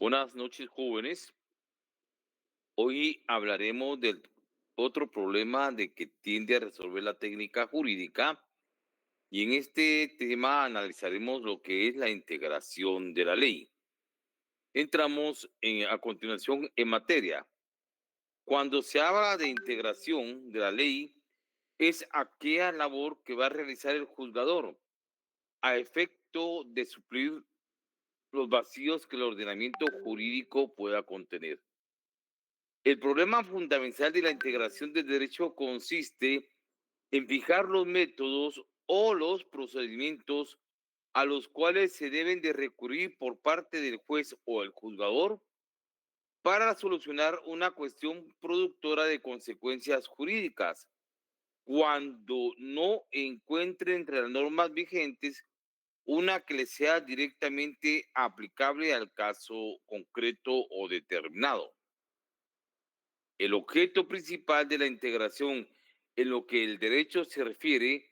Buenas noches, jóvenes. Hoy hablaremos del otro problema de que tiende a resolver la técnica jurídica y en este tema analizaremos lo que es la integración de la ley. Entramos a continuación en materia. Cuando se habla de integración de la ley, es aquella labor que va a realizar el juzgador a efecto de suplir los vacíos que el ordenamiento jurídico pueda contener. El problema fundamental de la integración del derecho consiste en fijar los métodos o los procedimientos a los cuales se deben de recurrir por parte del juez o el juzgador para solucionar una cuestión productora de consecuencias jurídicas, cuando no encuentre entre las normas vigentes una que le sea directamente aplicable al caso concreto o determinado. El objeto principal de la integración en lo que el derecho se refiere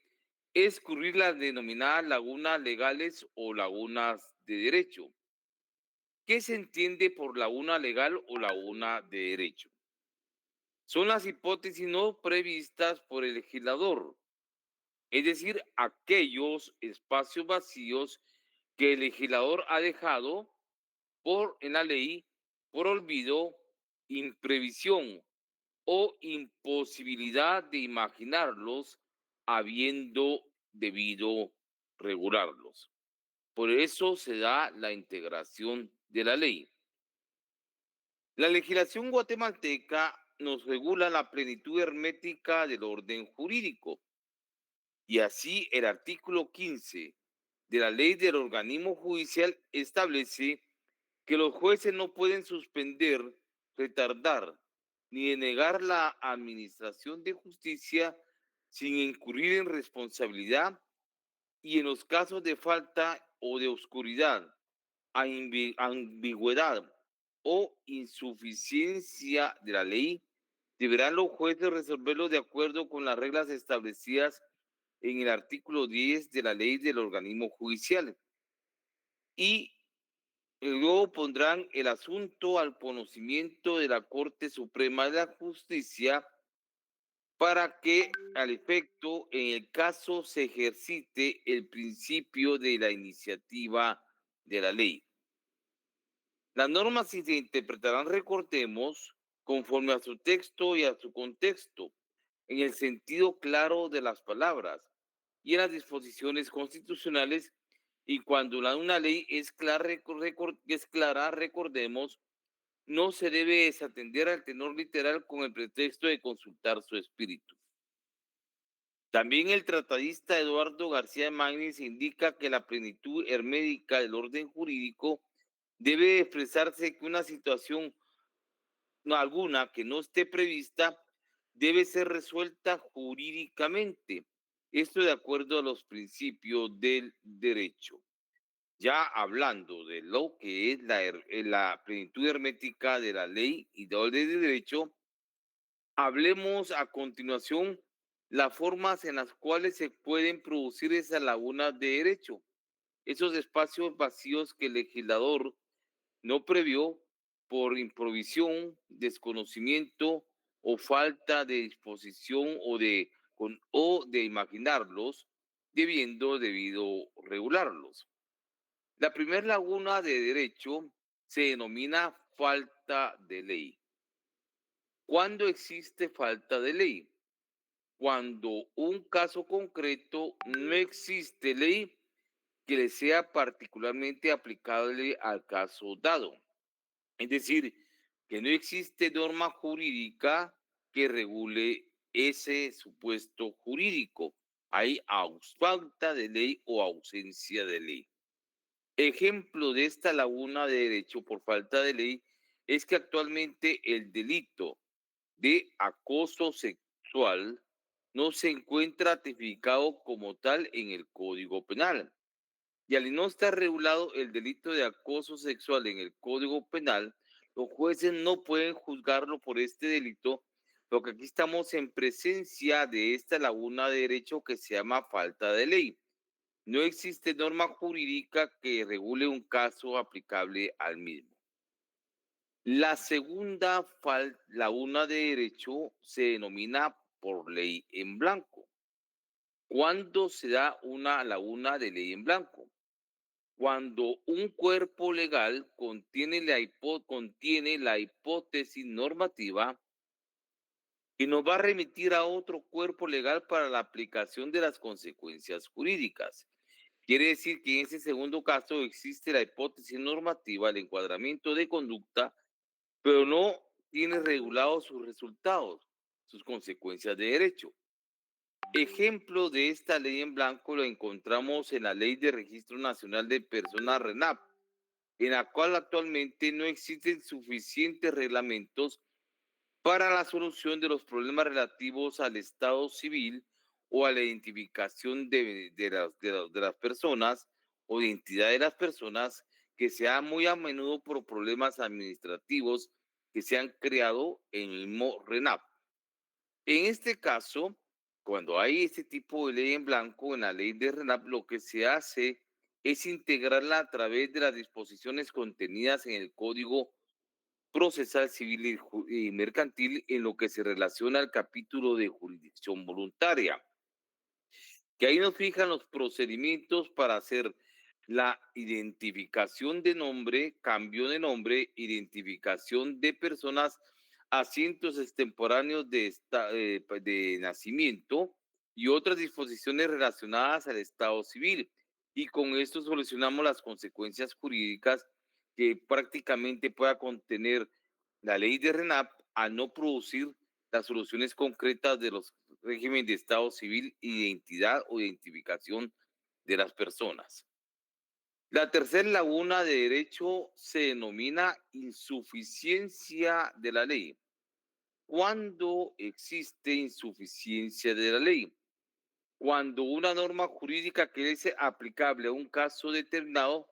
es cubrir las denominadas lagunas legales o lagunas de derecho. ¿Qué se entiende por laguna legal o laguna de derecho? Son las hipótesis no previstas por el legislador, es decir, aquellos espacios vacíos que el legislador ha dejado en la ley por olvido, imprevisión o imposibilidad de imaginarlos habiendo debido regularlos. Por eso se da la integración de la ley. La legislación guatemalteca nos regula la plenitud hermética del orden jurídico y así el artículo 15 de la ley del organismo judicial establece que los jueces no pueden suspender, retardar ni denegar la administración de justicia sin incurrir en responsabilidad y en los casos de falta o de oscuridad, ambigüedad o insuficiencia de la ley, deberán los jueces resolverlo de acuerdo con las reglas establecidas en el artículo 10 de la ley del organismo judicial y luego pondrán el asunto al conocimiento de la Corte Suprema de la Justicia para que, al efecto, en el caso se ejercite el principio de la iniciativa de la ley. Las normas se interpretarán, recordemos, conforme a su texto y a su contexto, en el sentido claro de las palabras y en las disposiciones constitucionales. Y cuando una ley es clara, recordemos, no se debe desatender al tenor literal con el pretexto de consultar su espíritu. También el tratadista Eduardo García Magnis indica que la plenitud hermética del orden jurídico debe expresarse que una situación alguna que no esté prevista debe ser resuelta jurídicamente. Esto de acuerdo a los principios del derecho. Ya hablando de lo que es la plenitud hermética de la ley y del orden de derecho, hablemos a continuación las formas en las cuales se pueden producir esas lagunas de derecho, esos espacios vacíos que el legislador no previó por improvisión, desconocimiento o falta de disposición o de imaginarlos, debido regularlos. La primera laguna de derecho se denomina falta de ley. ¿Cuándo existe falta de ley? Cuando un caso concreto no existe ley que le sea particularmente aplicable al caso dado. Es decir, que no existe norma jurídica que regule ese supuesto jurídico. Hay falta de ley o ausencia de ley. Ejemplo de esta laguna de derecho por falta de ley es que actualmente el delito de acoso sexual no se encuentra tipificado como tal en el Código Penal. Y al no estar regulado el delito de acoso sexual en el Código Penal, los jueces no pueden juzgarlo por este delito, lo que aquí estamos en presencia de esta laguna de derecho que se llama falta de ley. No existe norma jurídica que regule un caso aplicable al mismo. La segunda laguna de derecho se denomina por ley en blanco. ¿Cuándo se da una laguna de ley en blanco? Cuando un cuerpo legal contiene la hipótesis normativa y nos va a remitir a otro cuerpo legal para la aplicación de las consecuencias jurídicas. Quiere decir que en ese segundo caso existe la hipótesis normativa, el encuadramiento de conducta, pero no tiene regulados sus resultados, sus consecuencias de derecho. Ejemplo de esta ley en blanco lo encontramos en la Ley de Registro Nacional de Personas RENAP, en la cual actualmente no existen suficientes reglamentos para la solución de los problemas relativos al estado civil o a la identificación de las personas o identidad de las personas, que se da muy a menudo por problemas administrativos que se han creado en el mismo RENAP. En este caso, cuando hay este tipo de ley en blanco en la ley de RENAP, lo que se hace es integrarla a través de las disposiciones contenidas en el Código Procesal Civil y Mercantil en lo que se relaciona al capítulo de jurisdicción voluntaria, que ahí nos fijan los procedimientos para hacer la identificación de nombre, cambio de nombre, identificación de personas, asientos extemporáneos de nacimiento y otras disposiciones relacionadas al estado civil. Y con esto solucionamos las consecuencias jurídicas que prácticamente pueda contener la ley de RENAP a no producir las soluciones concretas de los régimen de estado civil, identidad o identificación de las personas. La tercera laguna de derecho se denomina insuficiencia de la ley. ¿Cuándo existe insuficiencia de la ley? Cuando una norma jurídica que es aplicable a un caso determinado,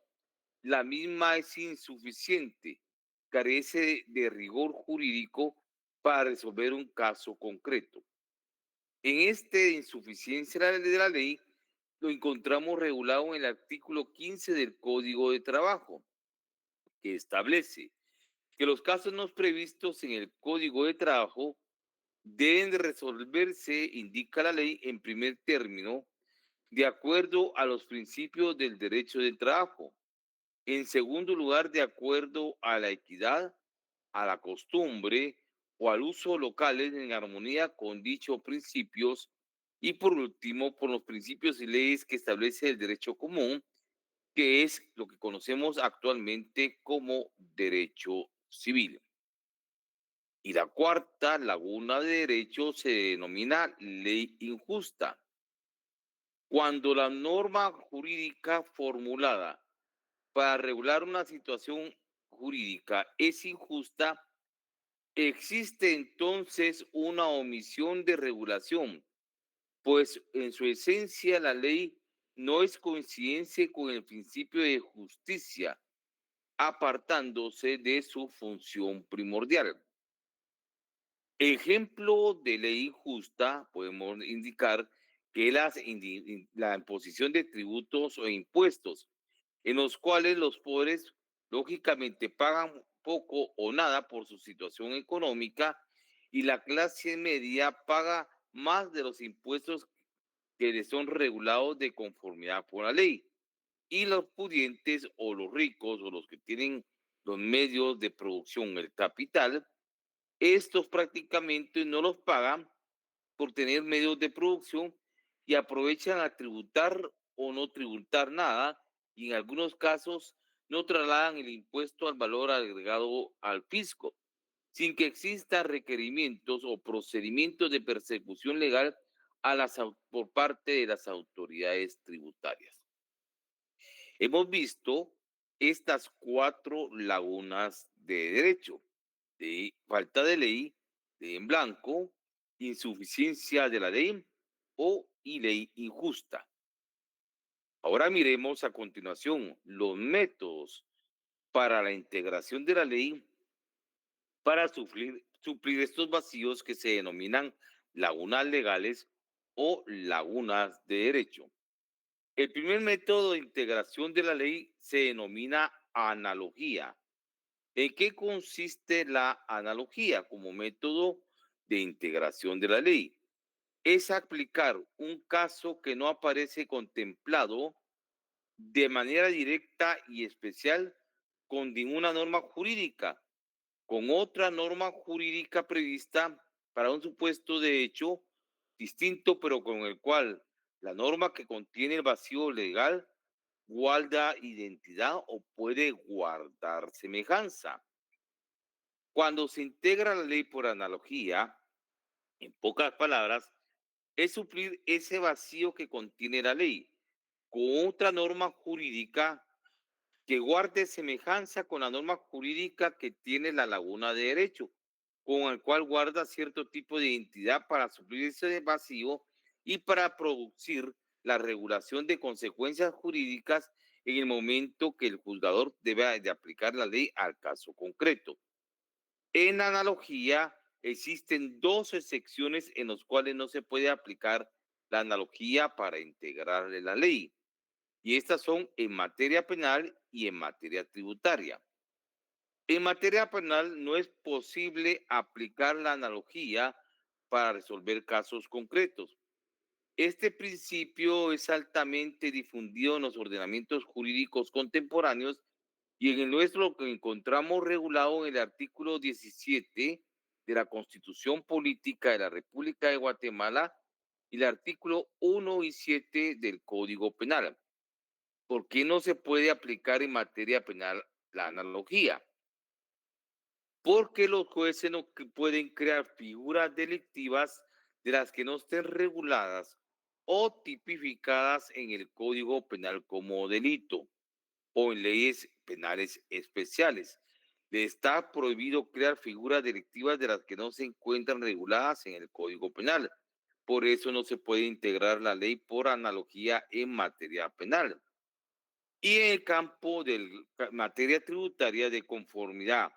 la misma es insuficiente, carece de rigor jurídico para resolver un caso concreto. En este insuficiencia de la ley lo encontramos regulado en el artículo 15 del Código de Trabajo, que establece que los casos no previstos en el Código de Trabajo deben de resolverse, indica la ley, en primer término, de acuerdo a los principios del derecho del trabajo. En segundo lugar, de acuerdo a la equidad, a la costumbre o al uso locales en armonía con dichos principios. Y por último, por los principios y leyes que establece el derecho común, que es lo que conocemos actualmente como derecho civil. Y la cuarta laguna de derecho se denomina ley injusta. Cuando la norma jurídica formulada para regular una situación jurídica es injusta, existe entonces una omisión de regulación, pues en su esencia la ley no es coincidencia con el principio de justicia, apartándose de su función primordial. Ejemplo de ley injusta, podemos indicar que la imposición de tributos o impuestos, en los cuales los pobres lógicamente pagan poco o nada por su situación económica y la clase media paga más de los impuestos que les son regulados de conformidad con la ley. Y los pudientes o los ricos o los que tienen los medios de producción, el capital, estos prácticamente no los pagan por tener medios de producción y aprovechan a tributar o no tributar nada, y en algunos casos no trasladan el impuesto al valor agregado al fisco, sin que existan requerimientos o procedimientos de persecución legal por parte de las autoridades tributarias. Hemos visto estas cuatro lagunas de derecho: de falta de ley, de en blanco, insuficiencia de la ley y ley injusta. Ahora miremos a continuación los métodos para la integración de la ley para suplir estos vacíos que se denominan lagunas legales o lagunas de derecho. El primer método de integración de la ley se denomina analogía. ¿En qué consiste la analogía como método de integración de la ley? Es aplicar un caso que no aparece contemplado de manera directa y especial con ninguna norma jurídica, con otra norma jurídica prevista para un supuesto de hecho distinto, pero con el cual la norma que contiene el vacío legal guarda identidad o puede guardar semejanza. Cuando se integra la ley por analogía, en pocas palabras, es suplir ese vacío que contiene la ley con otra norma jurídica que guarde semejanza con la norma jurídica que tiene la laguna de derecho, con el cual guarda cierto tipo de identidad para suplir ese vacío y para producir la regulación de consecuencias jurídicas en el momento que el juzgador debe de aplicar la ley al caso concreto. En analogía, existen dos excepciones en las cuales no se puede aplicar la analogía para integrar la ley, y estas son en materia penal y en materia tributaria. En materia penal no es posible aplicar la analogía para resolver casos concretos. Este principio es altamente difundido en los ordenamientos jurídicos contemporáneos y en el nuestro lo que encontramos regulado en el artículo 17 de la Constitución Política de la República de Guatemala y el artículo 1 y 7 del Código Penal. ¿Por qué no se puede aplicar en materia penal la analogía? Porque los jueces no pueden crear figuras delictivas de las que no estén reguladas o tipificadas en el Código Penal como delito o en leyes penales especiales. Le está prohibido crear figuras delictivas de las que no se encuentran reguladas en el Código Penal. Por eso no se puede integrar la ley por analogía en materia penal. Y en el campo de materia tributaria de conformidad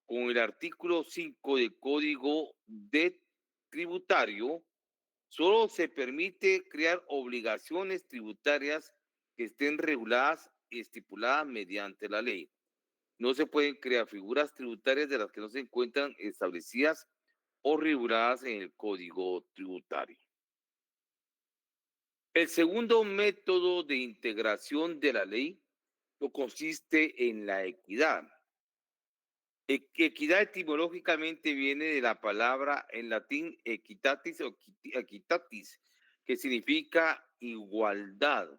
con el artículo 5 del Código de Tributario, solo se permite crear obligaciones tributarias que estén reguladas y estipuladas mediante la ley. No se pueden crear figuras tributarias de las que no se encuentran establecidas o reguladas en el Código Tributario. El segundo método de integración de la ley consiste en la equidad. Equidad etimológicamente viene de la palabra en latín equitatis o equitatis, que significa igualdad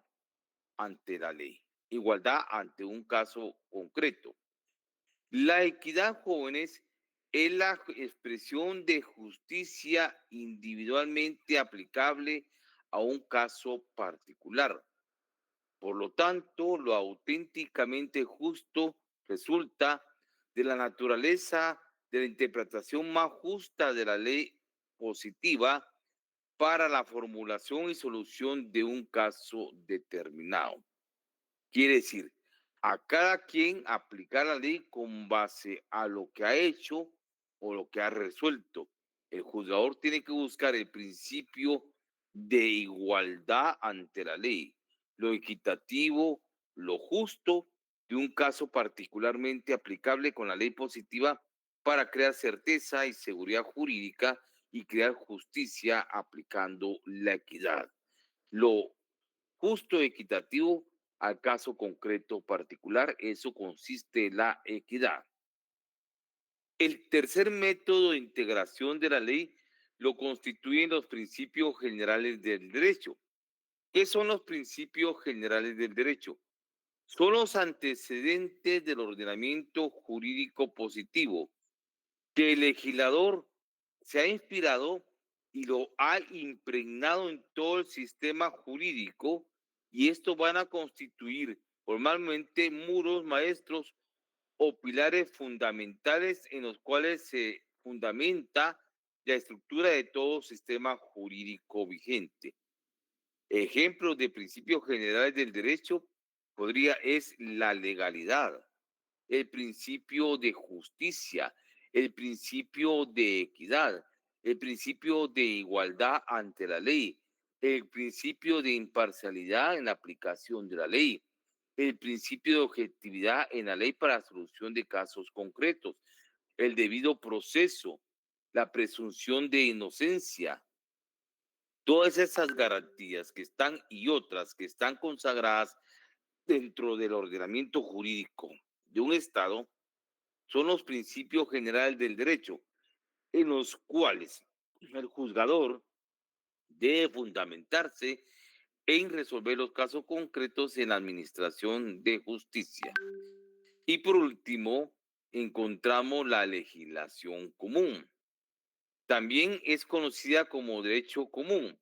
ante la ley, igualdad ante un caso concreto. La equidad, jóvenes, es la expresión de justicia individualmente aplicable a un caso particular. Por lo tanto, lo auténticamente justo resulta de la naturaleza de la interpretación más justa de la ley positiva para la formulación y solución de un caso determinado. Quiere decir, a cada quien aplicar la ley con base a lo que ha hecho o lo que ha resuelto. El juzgador tiene que buscar el principio de igualdad ante la ley, lo equitativo, lo justo de un caso particularmente aplicable con la ley positiva para crear certeza y seguridad jurídica y crear justicia aplicando la equidad. Lo justo y equitativo al caso concreto particular, eso consiste en la equidad. El tercer método de integración de la ley lo constituyen los principios generales del derecho. ¿Qué son los principios generales del derecho? Son los antecedentes del ordenamiento jurídico positivo que el legislador se ha inspirado y lo ha impregnado en todo el sistema jurídico, y estos van a constituir formalmente muros maestros o pilares fundamentales en los cuales se fundamenta la estructura de todo sistema jurídico vigente. Ejemplos de principios generales del derecho es la legalidad, el principio de justicia, el principio de equidad, el principio de igualdad ante la ley, el principio de imparcialidad en la aplicación de la ley, el principio de objetividad en la ley para la solución de casos concretos, el debido proceso, la presunción de inocencia. Todas esas garantías que están y otras que están consagradas dentro del ordenamiento jurídico de un Estado son los principios generales del derecho, en los cuales el juzgador debe fundamentarse en resolver los casos concretos en la administración de justicia. Y por último, encontramos la legislación común. También es conocida como derecho común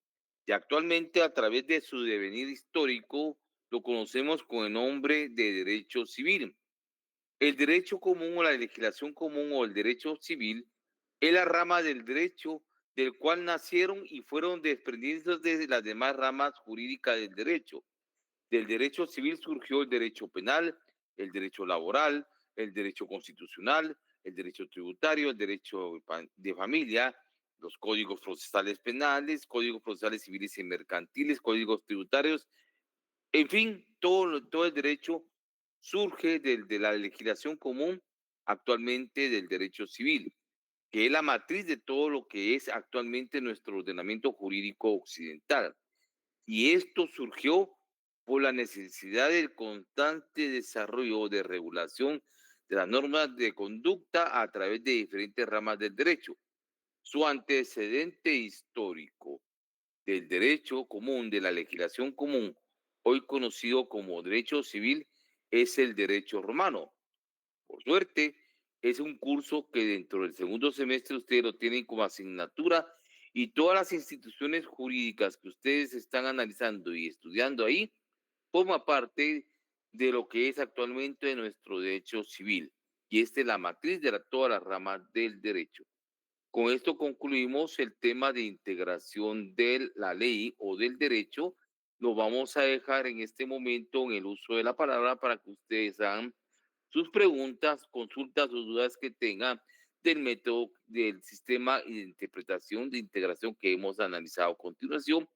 y actualmente a través de su devenir histórico lo conocemos con el nombre de derecho civil. El derecho común o la legislación común o el derecho civil es la rama del derecho del cual nacieron y fueron desprendidos de las demás ramas jurídicas del derecho. Del derecho civil surgió el derecho penal, el derecho laboral, el derecho constitucional, el derecho tributario, el derecho de familia, los códigos procesales penales, códigos procesales civiles y mercantiles, códigos tributarios, en fin, todo el derecho surge de la legislación común, actualmente del derecho civil, que es la matriz de todo lo que es actualmente nuestro ordenamiento jurídico occidental. Y esto surgió por la necesidad del constante desarrollo de regulación de las normas de conducta a través de diferentes ramas del derecho. Su antecedente histórico del derecho común, de la legislación común, hoy conocido como derecho civil, es el derecho romano. Por suerte, es un curso que dentro del segundo semestre ustedes lo tienen como asignatura y todas las instituciones jurídicas que ustedes están analizando y estudiando ahí forma parte de lo que es actualmente nuestro derecho civil. Y esta es la matriz de todas las ramas del derecho. Con esto concluimos el tema de integración de la ley o del derecho. Lo vamos a dejar en este momento en el uso de la palabra para que ustedes hagan sus preguntas, consultas o dudas que tengan del método del sistema de interpretación de integración que hemos analizado a continuación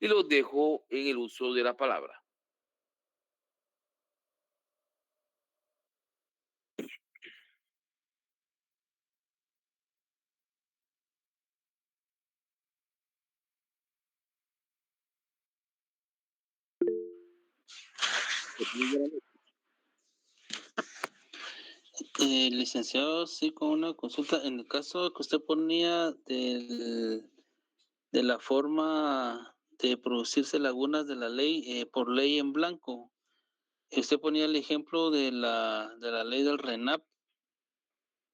y los dejo en el uso de la palabra. Licenciado, sí, con una consulta. En el caso que usted ponía de la forma de producirse lagunas de la ley por ley en blanco, usted ponía el ejemplo de la ley del RENAP.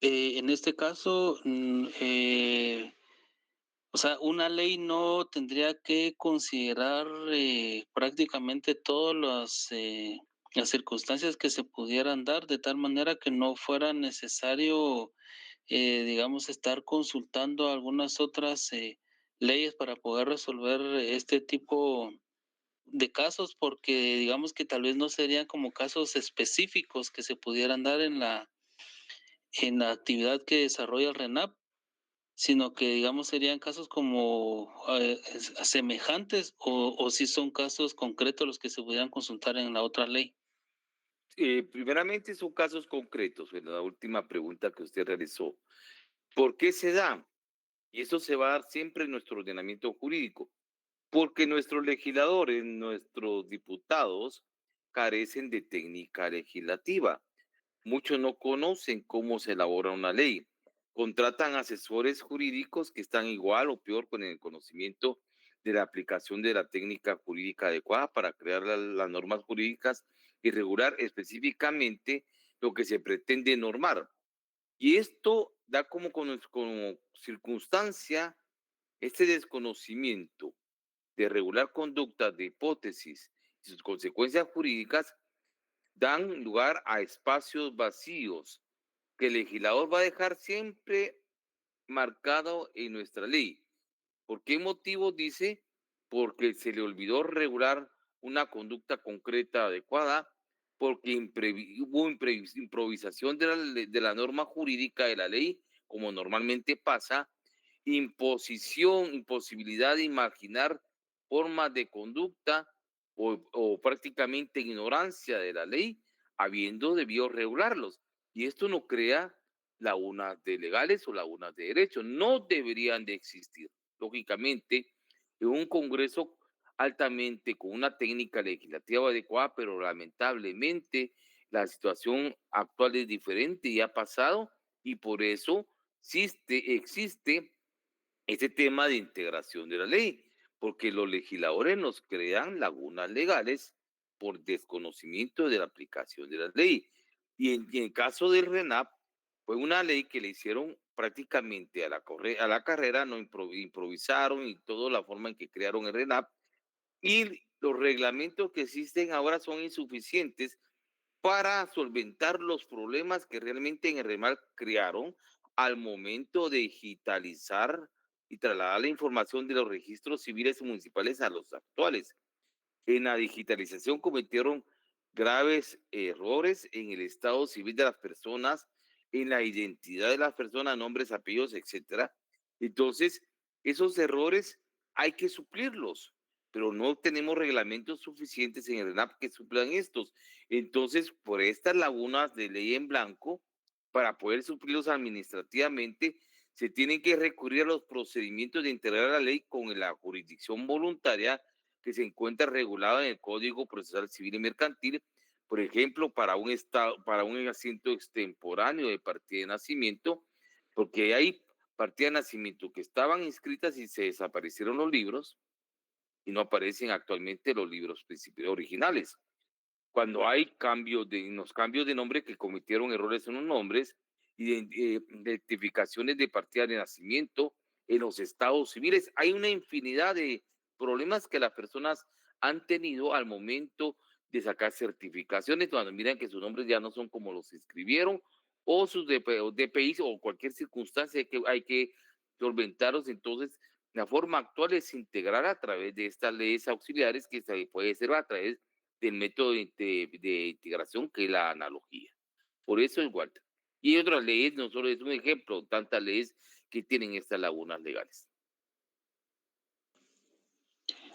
En este caso, o sea, una ley no tendría que considerar prácticamente todas las circunstancias que se pudieran dar, de tal manera que no fuera necesario digamos, estar consultando algunas otras leyes para poder resolver este tipo de casos, porque digamos que tal vez no serían como casos específicos que se pudieran dar en la actividad que desarrolla el RENAP, sino que digamos serían casos como semejantes o si son casos concretos los que se pudieran consultar en la otra ley. Primeramente son casos concretos, en la última pregunta que usted realizó. ¿Por qué se da? Y eso se va a dar siempre en nuestro ordenamiento jurídico, porque nuestros legisladores, nuestros diputados, carecen de técnica legislativa. Muchos no conocen cómo se elabora una ley. Contratan asesores jurídicos que están igual o peor con el conocimiento de la aplicación de la técnica jurídica adecuada para crear las normas jurídicas y regular específicamente lo que se pretende normar. Y esto da como circunstancia este desconocimiento de regular conductas de hipótesis y sus consecuencias jurídicas dan lugar a espacios vacíos que el legislador va a dejar siempre marcado en nuestra ley. ¿Por qué motivo dice? Porque se le olvidó regular una conducta concreta adecuada, porque hubo improvisación de la norma jurídica de la ley, como normalmente pasa, imposibilidad de imaginar formas de conducta o prácticamente ignorancia de la ley, habiendo debido regularlos. Y esto no crea lagunas de legales o lagunas de derechos. No deberían de existir. Lógicamente, en un Congreso altamente con una técnica legislativa adecuada, pero lamentablemente la situación actual es diferente y ha pasado, y por eso existe ese tema de integración de la ley, porque los legisladores nos crean lagunas legales por desconocimiento de la aplicación de la ley. Y en caso del RENAP, fue una ley que le hicieron prácticamente a la carrera, no improvisaron y toda la forma en que crearon el RENAP, y los reglamentos que existen ahora son insuficientes para solventar los problemas que realmente en el REMAP crearon al momento de digitalizar y trasladar la información de los registros civiles y municipales a los actuales. En la digitalización cometieron graves errores en el estado civil de las personas, en la identidad de las personas, nombres, apellidos, etcétera. Entonces, esos errores hay que suplirlos, pero no tenemos reglamentos suficientes en el RENAP que suplan estos. Entonces, por estas lagunas de ley en blanco, para poder suplirlos administrativamente, se tienen que recurrir a los procedimientos de integrar la ley con la jurisdicción voluntaria que se encuentra regulado en el Código Procesal Civil y Mercantil, por ejemplo, para un estado, para un asiento extemporáneo de partida de nacimiento, porque hay partidas de nacimiento que estaban inscritas y se desaparecieron los libros y no aparecen actualmente los libros originales. Cuando hay los cambios de nombre que cometieron errores en los nombres, identificaciones de partida de nacimiento en los estados civiles, hay una infinidad de problemas que las personas han tenido al momento de sacar certificaciones, cuando miran que sus nombres ya no son como los escribieron, o sus DPIs o cualquier circunstancia que hay que solventarlos. Entonces, la forma actual es integrar a través de estas leyes auxiliares que se puede ser a través del método de integración que es la analogía. Por eso es Walter. Y otras leyes, no solo es un ejemplo, tantas leyes que tienen estas lagunas legales.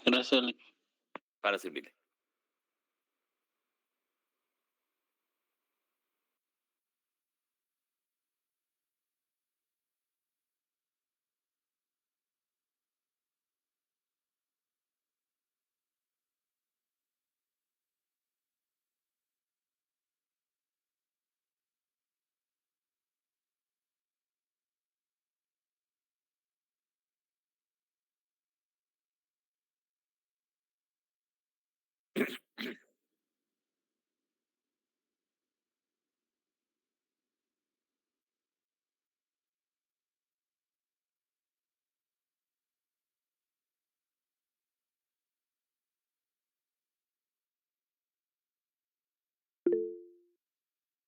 Gracias, Ale. Para servirle.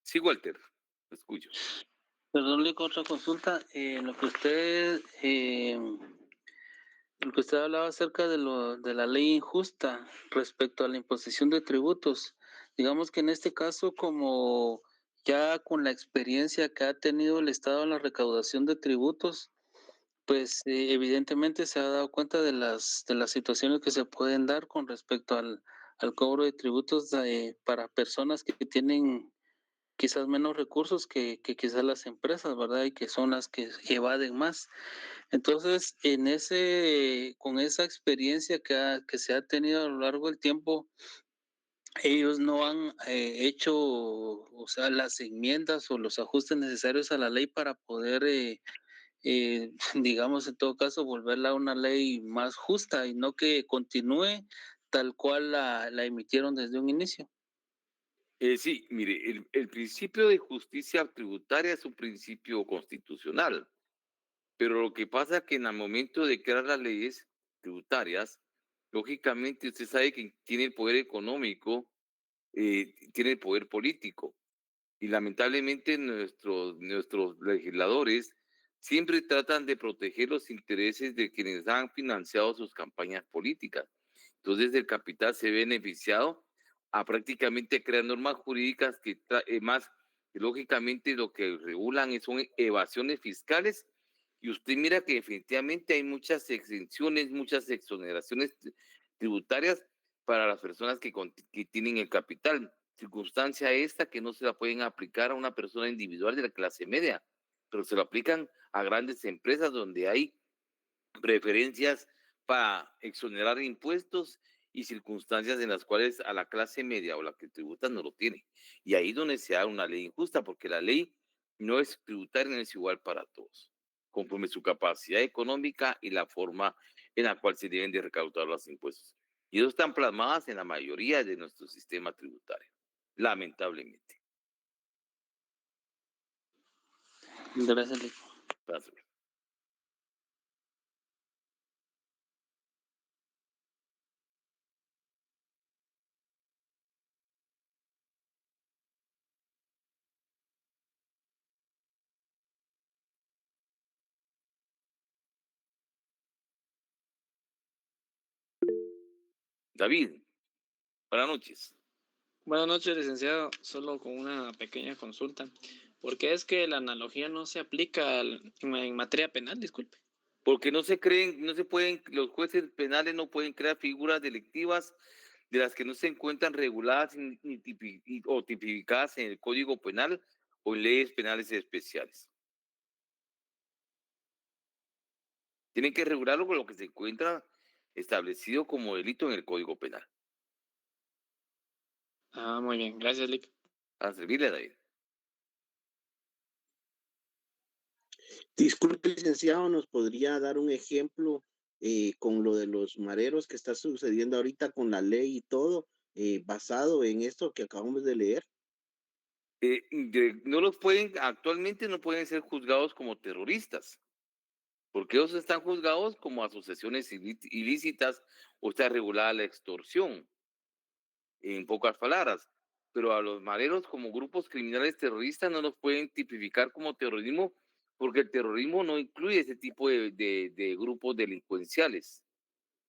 Sí, Walter, lo escucho. Perdón, le otra consulta. Lo que usted hablaba acerca de la ley injusta respecto a la imposición de tributos. Digamos que en este caso, como ya con la experiencia que ha tenido el Estado en la recaudación de tributos, pues evidentemente se ha dado cuenta de las situaciones que se pueden dar con respecto al cobro de tributos para personas que tienen quizás menos recursos que quizás las empresas, ¿verdad? Y que son las que evaden más. Entonces, con esa experiencia que se ha tenido a lo largo del tiempo, ellos no han hecho, o sea, las enmiendas o los ajustes necesarios a la ley para poder, digamos, en todo caso, volverla a una ley más justa y no que continúe tal cual la emitieron desde un inicio. Sí, mire, el principio de justicia tributaria es un principio constitucional, pero lo que pasa es que en el momento de crear las leyes tributarias, lógicamente usted sabe que tiene el poder económico, tiene el poder político. Y lamentablemente nuestros legisladores siempre tratan de proteger los intereses de quienes han financiado sus campañas políticas. Entonces el capital se ve beneficiado a prácticamente crear normas jurídicas más, lógicamente lo que regulan son evasiones fiscales, y usted mira que definitivamente hay muchas exenciones, muchas exoneraciones tributarias para las personas que tienen el capital. Circunstancia esta que no se la pueden aplicar a una persona individual de la clase media, pero se lo aplican a grandes empresas donde hay preferencias para exonerar impuestos y circunstancias en las cuales a la clase media o la que tributa no lo tiene. Y ahí es donde se da una ley injusta, porque la ley no es tributaria, no es igual para todos, conforme su capacidad económica y la forma en la cual se deben de recaudar los impuestos. Y eso están plasmadas en la mayoría de nuestro sistema tributario, lamentablemente. Gracias, Lic. Pásame. David, buenas noches. Buenas noches, licenciado. Solo con una pequeña consulta. ¿Por qué es que la analogía no se aplica en materia penal? Disculpe. Porque no se creen, no se pueden, los jueces penales no pueden crear figuras delictivas de las que no se encuentran reguladas o tipificadas en el Código Penal o en leyes penales especiales. Tienen que regularlo con lo que se encuentra establecido como delito en el Código Penal. Ah, muy bien. Gracias, Lic. A servirle, David. Disculpe, licenciado, ¿nos podría dar un ejemplo con lo de los mareros que está sucediendo ahorita con la ley y todo, basado en esto que acabamos de leer? No los pueden, actualmente no pueden ser juzgados como terroristas, porque ellos están juzgados como asociaciones ilícitas o está regulada la extorsión, en pocas palabras. Pero a los mareros como grupos criminales terroristas no los pueden tipificar como terrorismo, porque el terrorismo no incluye ese tipo de grupos delincuenciales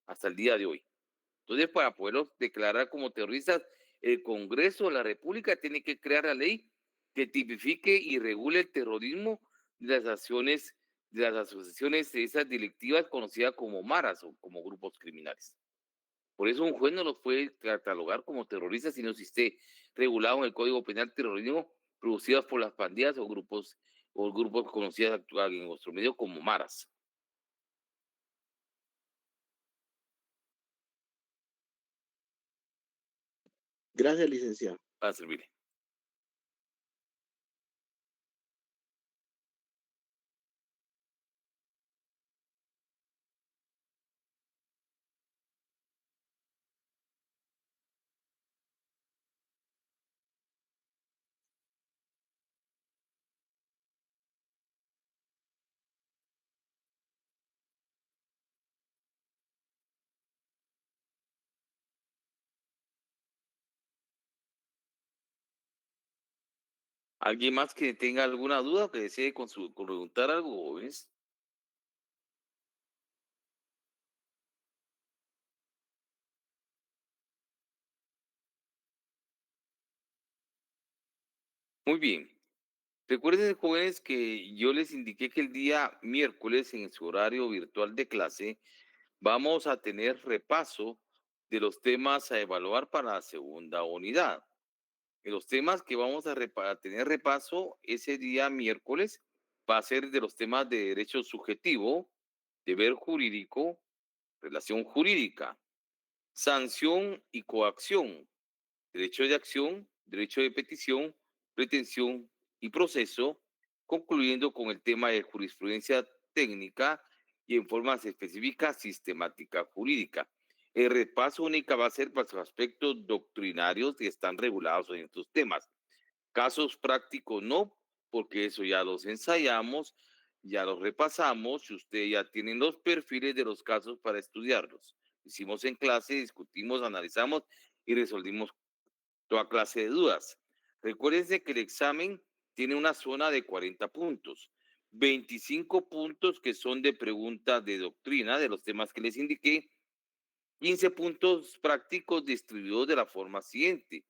hasta el día de hoy. Entonces, para poderlos declarar como terroristas, el Congreso de la República tiene que crear la ley que tipifique y regule el terrorismo de las acciones, de las asociaciones esas delictivas conocidas como maras o como grupos criminales. Por eso un juez no los puede catalogar como terroristas si no existe regulado en el Código Penal terrorismo producidos por las pandillas o grupos conocidos en nuestro medio como maras. Gracias, licenciado. Para servirle. ¿Alguien más que tenga alguna duda o que desee preguntar algo, jóvenes? Muy bien. Recuerden, jóvenes, que yo les indiqué que el día miércoles en su horario virtual de clase vamos a tener repaso de los temas a evaluar para la segunda unidad. En los temas que vamos a tener repaso ese día miércoles va a ser de los temas de derecho subjetivo, deber jurídico, relación jurídica, sanción y coacción, derecho de acción, derecho de petición, pretensión y proceso, concluyendo con el tema de jurisprudencia técnica y en formas específicas sistemática jurídica. El repaso única va a ser para los aspectos doctrinarios que están regulados en estos temas. Casos prácticos no, porque eso ya los ensayamos, ya los repasamos y ustedes ya tienen los perfiles de los casos para estudiarlos. Hicimos en clase, discutimos, analizamos y resolvimos toda clase de dudas. Recuérdense que el examen tiene una zona de 40 puntos, 25 puntos que son de preguntas de doctrina de los temas que les indiqué, 15 puntos prácticos distribuidos de la forma siguiente: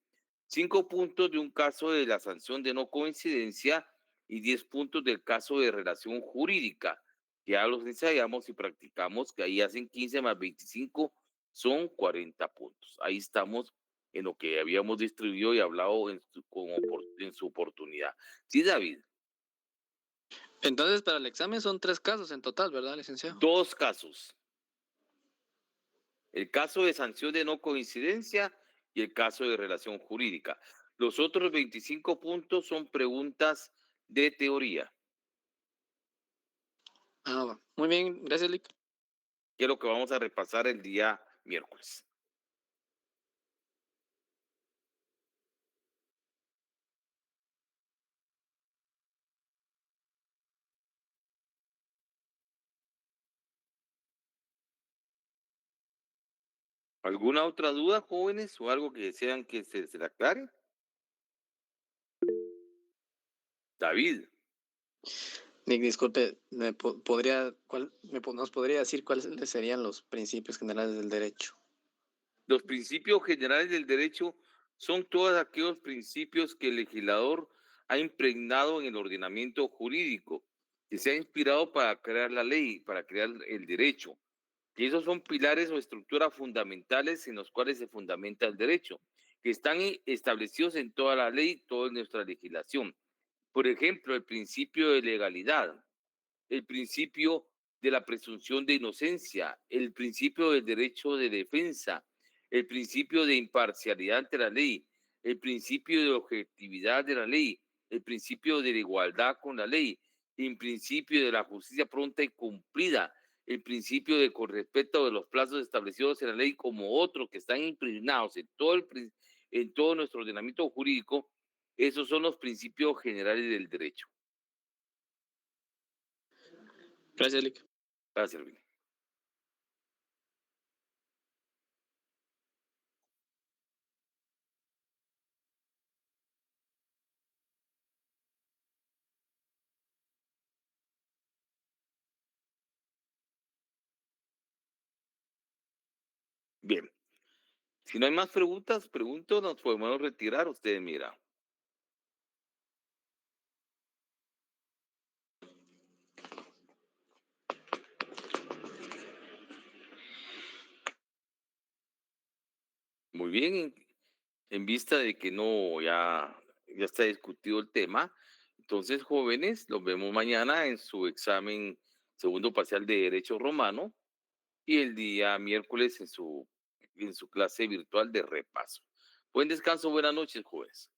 5 puntos de un caso de la sanción de no coincidencia y 10 puntos del caso de relación jurídica. Ya los ensayamos y practicamos, que ahí hacen 15 más 25, son 40 puntos. Ahí estamos en lo que habíamos distribuido y hablado en su oportunidad. Sí, David. Entonces, para el examen son 3 casos en total, ¿verdad, licenciado? 2 casos. El caso de sanción de no coincidencia y el caso de relación jurídica. Los otros 25 puntos son preguntas de teoría. Va. Muy bien, gracias, Lick. Que es lo que vamos a repasar el día miércoles. ¿Alguna otra duda, jóvenes, o algo que desean que se le aclare? David. Nick, disculpe, ¿nos podría decir cuáles serían los principios generales del derecho? Los principios generales del derecho son todos aquellos principios que el legislador ha impregnado en el ordenamiento jurídico, que se ha inspirado para crear la ley, para crear el derecho. Y esos son pilares o estructuras fundamentales en los cuales se fundamenta el derecho, que están establecidos en toda la ley, toda nuestra legislación. Por ejemplo, el principio de legalidad, el principio de la presunción de inocencia, el principio del derecho de defensa, el principio de imparcialidad ante la ley, el principio de objetividad de la ley, el principio de la igualdad con la ley, el principio de la justicia pronta y cumplida, el principio de con respeto de los plazos establecidos en la ley como otros que están impregnados en todo nuestro ordenamiento jurídico. Esos son los principios generales del derecho. Gracias, Lick. Gracias, Luis. Bien. Si no hay más preguntas, nos podemos retirar. Ustedes mira. Muy bien, en vista de que no, ya está discutido el tema. Entonces, jóvenes, los vemos mañana en su examen segundo parcial de Derecho Romano y el día miércoles en su clase virtual de repaso. Buen descanso, buenas noches, jóvenes.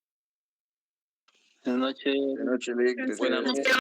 Buenas noches. Buenas noches, Lick. Buenas noches.